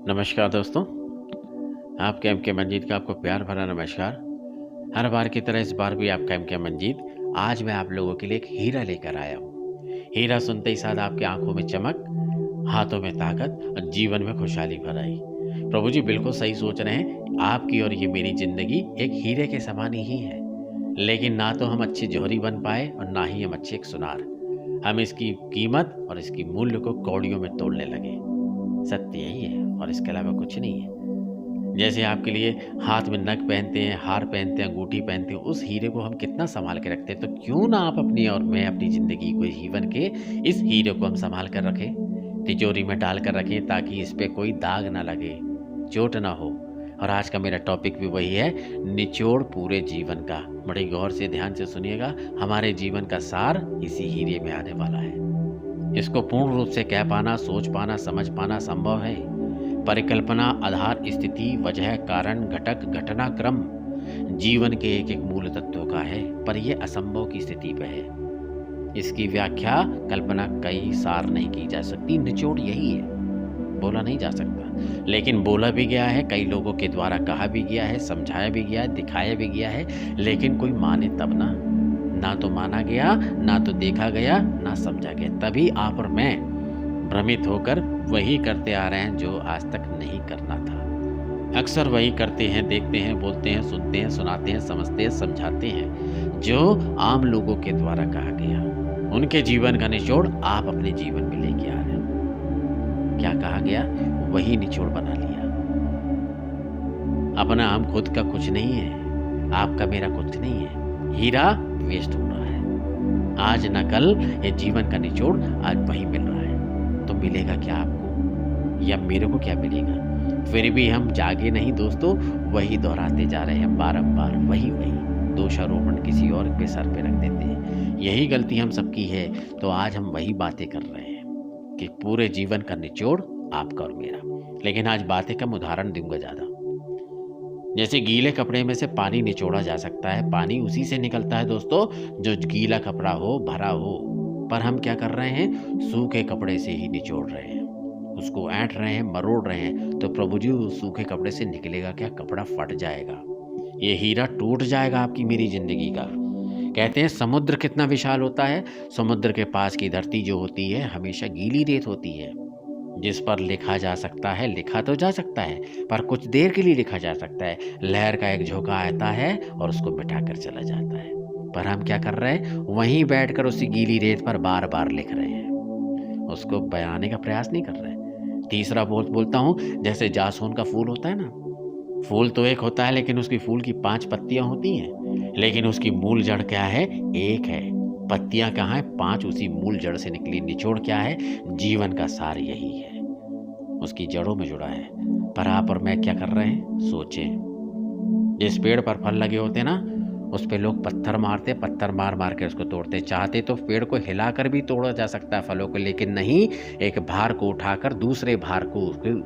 नमस्कार दोस्तों, आपके एम के मंजीत का आपको प्यार भरा नमस्कार। हर बार की तरह इस बार भी आपका एम के मंजीत आज मैं आप लोगों के लिए एक हीरा लेकर आया हूँ। हीरा सुनते ही साथ आपकी आंखों में चमक, हाथों में ताकत और जीवन में खुशहाली भर आई। प्रभु जी बिल्कुल सही सोच रहे हैं, आपकी और ये मेरी जिंदगी एक हीरे के समान ही है। लेकिन ना तो हम अच्छे जौहरी बन पाए और ना ही हम अच्छे एक सुनार। हम इसकी कीमत और इसकी मूल्य को कौड़ियों में तोड़ने लगे। सत्य यही है और इसके अलावा कुछ नहीं है। जैसे आपके लिए हाथ में नग पहनते हैं, हार पहनते हैं, अंगूठी पहनते हैं, उस हीरे को हम कितना संभाल के रखते हैं, तो क्यों ना आप अपनी और मैं अपनी ज़िंदगी को, जीवन के इस हीरे को हम संभाल कर रखें, तिजोरी में डाल कर रखें, ताकि इस पे कोई दाग ना लगे, चोट ना हो। और आज का मेरा टॉपिक भी वही है, निचोड़ पूरे जीवन का। बड़े गौर से ध्यान से सुनिएगा, हमारे जीवन का सार इसी हीरे में आने वाला है। इसको पूर्ण रूप से कह पाना, सोच पाना, समझ पाना संभव है। परिकल्पना, आधार, स्थिति, वजह, कारण, घटक, घटनाक्रम जीवन के एक एक मूल तत्वों का है, पर यह असंभव की स्थिति पे है। इसकी व्याख्या, कल्पना कई सार नहीं की जा सकती। निचोड़ यही है, बोला नहीं जा सकता, लेकिन बोला भी गया है, कई लोगों के द्वारा कहा भी गया है, समझाया भी गया है, दिखाया भी गया है, लेकिन कोई माने तब ना तो माना गया, ना तो देखा गया, ना समझा गया। तभी आप और मैं भ्रमित होकर वही करते आ रहे हैं जो आज तक नहीं करना था। अक्सर वही करते हैं, देखते हैं, बोलते हैं, सुनते हैं, सुनाते हैं, समझते हैं, समझाते हैं, जो आम लोगों के द्वारा कहा गया। उनके जीवन का निचोड़ आप अपने जीवन में लेके आ रहे हैं। क्या कहा गया, वही निचोड़ बना लिया। अपना हम खुद का कुछ नहीं है, आपका मेरा कुछ नहीं है। हीरा वेस्ट हो रहा है। आज न कल ये जीवन का निचोड़ आज वही मिल रहा है, तो मिलेगा क्या आपको या मेरे को क्या मिलेगा? फिर भी हम जागे नहीं दोस्तों, वही दोहराते जा रहे हैं बारंबार, वही दोषारोपण किसी और के सर पे रख देते हैं। यही गलती हम सबकी है, तो आज हम वही बातें कर रहे हैं कि पूरे जीवन का निचोड़ आपका और मेरा। लेकिन आज बातें कम, उदाहरण दूंगा ज़्यादा। जैसे गीले कपड़े में से पानी निचोड़ा जा सकता है, पानी उसी से निकलता है दोस्तों जो गीला कपड़ा हो, भरा हो। पर हम क्या कर रहे हैं, सूखे कपड़े से ही निचोड़ रहे हैं, उसको ऐंठ रहे हैं, मरोड़ रहे हैं। तो प्रभु जी उस सूखे कपड़े से निकलेगा क्या? कपड़ा फट जाएगा, ये हीरा टूट जाएगा आपकी मेरी जिंदगी का। कहते हैं समुद्र कितना विशाल होता है, समुद्र के पास की धरती जो होती है हमेशा गीली रेत होती है, जिस पर लिखा जा सकता है, लिखा तो जा सकता है, पर कुछ देर के लिए लिखा जा सकता है। लहर का एक झोंका आता है और उसको मिटा कर चला जाता है। पर हम क्या कर रहे हैं, वहीं बैठकर उसी गीली रेत पर बार बार लिख रहे हैं, उसको बयाने का प्रयास नहीं कर रहे हैं। तीसरा बोलता हूँ, जैसे जासून का फूल होता है ना, फूल तो एक होता है, लेकिन उसकी फूल की 5 पत्तियां होती हैं, लेकिन उसकी मूल जड़ क्या है? एक है। पत्तियां कहाँ है? 5 उसी मूल जड़ से निकली। निचोड़ क्या है? जीवन का सार यही है, उसकी जड़ों में जुड़ा है। पर आप और मैं क्या कर रहे हैं, सोचें। जिस पेड़ पर फल लगे होते ना, उस पे लोग पत्थर मारते, पत्थर मार मार के उसको तोड़ते। चाहते तो पेड़ को हिलाकर भी तोड़ा जा सकता है फलों को, लेकिन नहीं, एक भार को उठाकर दूसरे भार को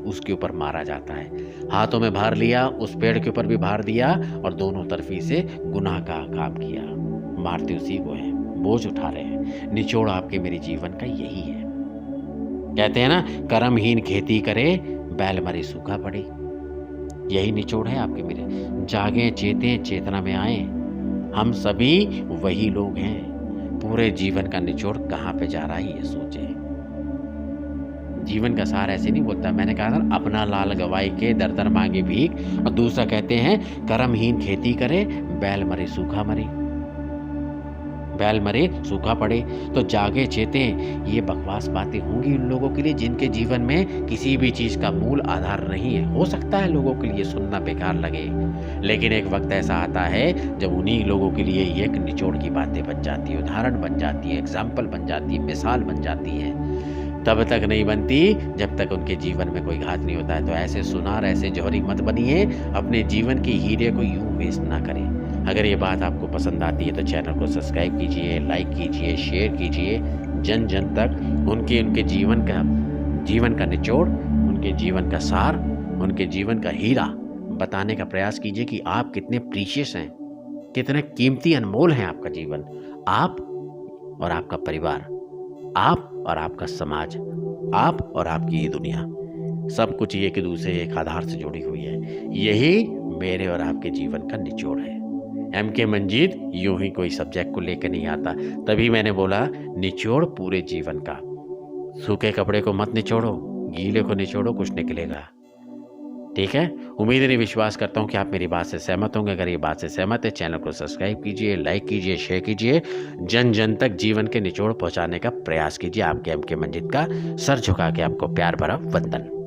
उसके ऊपर मारा जाता है। हाथों में भार लिया, उस पेड़ के ऊपर भी भार दिया, और दोनों तरफी से गुनाह का काम किया। मारते उसी को है, बोझ उठा रहे हैं। निचोड़ आपके मेरे जीवन का यही है। कहते हैं ना, कर्महीन खेती करे, बैल मरे सूखा पड़े। यही निचोड़ है आपके मेरे। जागे, चेते, चेतना में आए, हम सभी वही लोग हैं। पूरे जीवन का निचोड़ कहाँ पे जा रहा है, ये सोचे। जीवन का सार ऐसे नहीं बोलता। मैंने कहा था, अपना लाल गवाई के दर दर मांगे भीख। और दूसरा कहते हैं, कर्महीन खेती करे, बैल मरे सूखा मरे, बैल मरे सूखा पड़े। तो जागे, चेते, ये बकवास बातें होंगी उन लोगों के लिए जिनके जीवन में किसी भी चीज का मूल आधार नहीं है। हो सकता है लोगों के लिए सुनना बेकार लगे, लेकिन एक वक्त ऐसा आता है जब उन्हीं लोगों के लिए एक निचोड़ की बातें बन जाती है, उदाहरण बन जाती है, एग्जाम्पल बन जाती है, मिसाल बन जाती है। तब तक नहीं बनती जब तक उनके जीवन में कोई घात नहीं होता है। तो ऐसे सुनार, ऐसे जौहरी मत बनिए, अपने जीवन की हीरे को यूं वेस्ट ना करें। अगर ये बात आपको पसंद आती है तो चैनल को सब्सक्राइब कीजिए, लाइक कीजिए, शेयर कीजिए, जन जन तक उनके जीवन का निचोड़, उनके जीवन का सार, उनके जीवन का हीरा बताने का प्रयास कीजिए कि आप कितने प्रीशियस हैं, कितने कीमती, अनमोल हैं आपका जीवन, आप और आपका परिवार, आप और आपका समाज, आप और आपकी ये दुनिया। सब कुछ एक दूसरे एक आधार से जुड़ी हुई है। यही मेरे और आपके जीवन का निचोड़ है। एम.के. मंजीत यूं ही कोई सब्जेक्ट को लेकर नहीं आता, तभी मैंने बोला निचोड़ पूरे जीवन का। सूखे कपड़े को मत निचोड़ो, गीले को निचोड़ो, कुछ निकलेगा। ठीक है, उम्मीद नहीं विश्वास करता हूँ कि आप मेरी बात से सहमत होंगे। अगर ये बात से सहमत है, चैनल को सब्सक्राइब कीजिए, लाइक कीजिए, शेयर कीजिए, जन जन तक जीवन के निचोड़ पहुंचाने का प्रयास कीजिए। आपके एम.के. मंजीत का सर झुका के आपको प्यार भरा वंदन।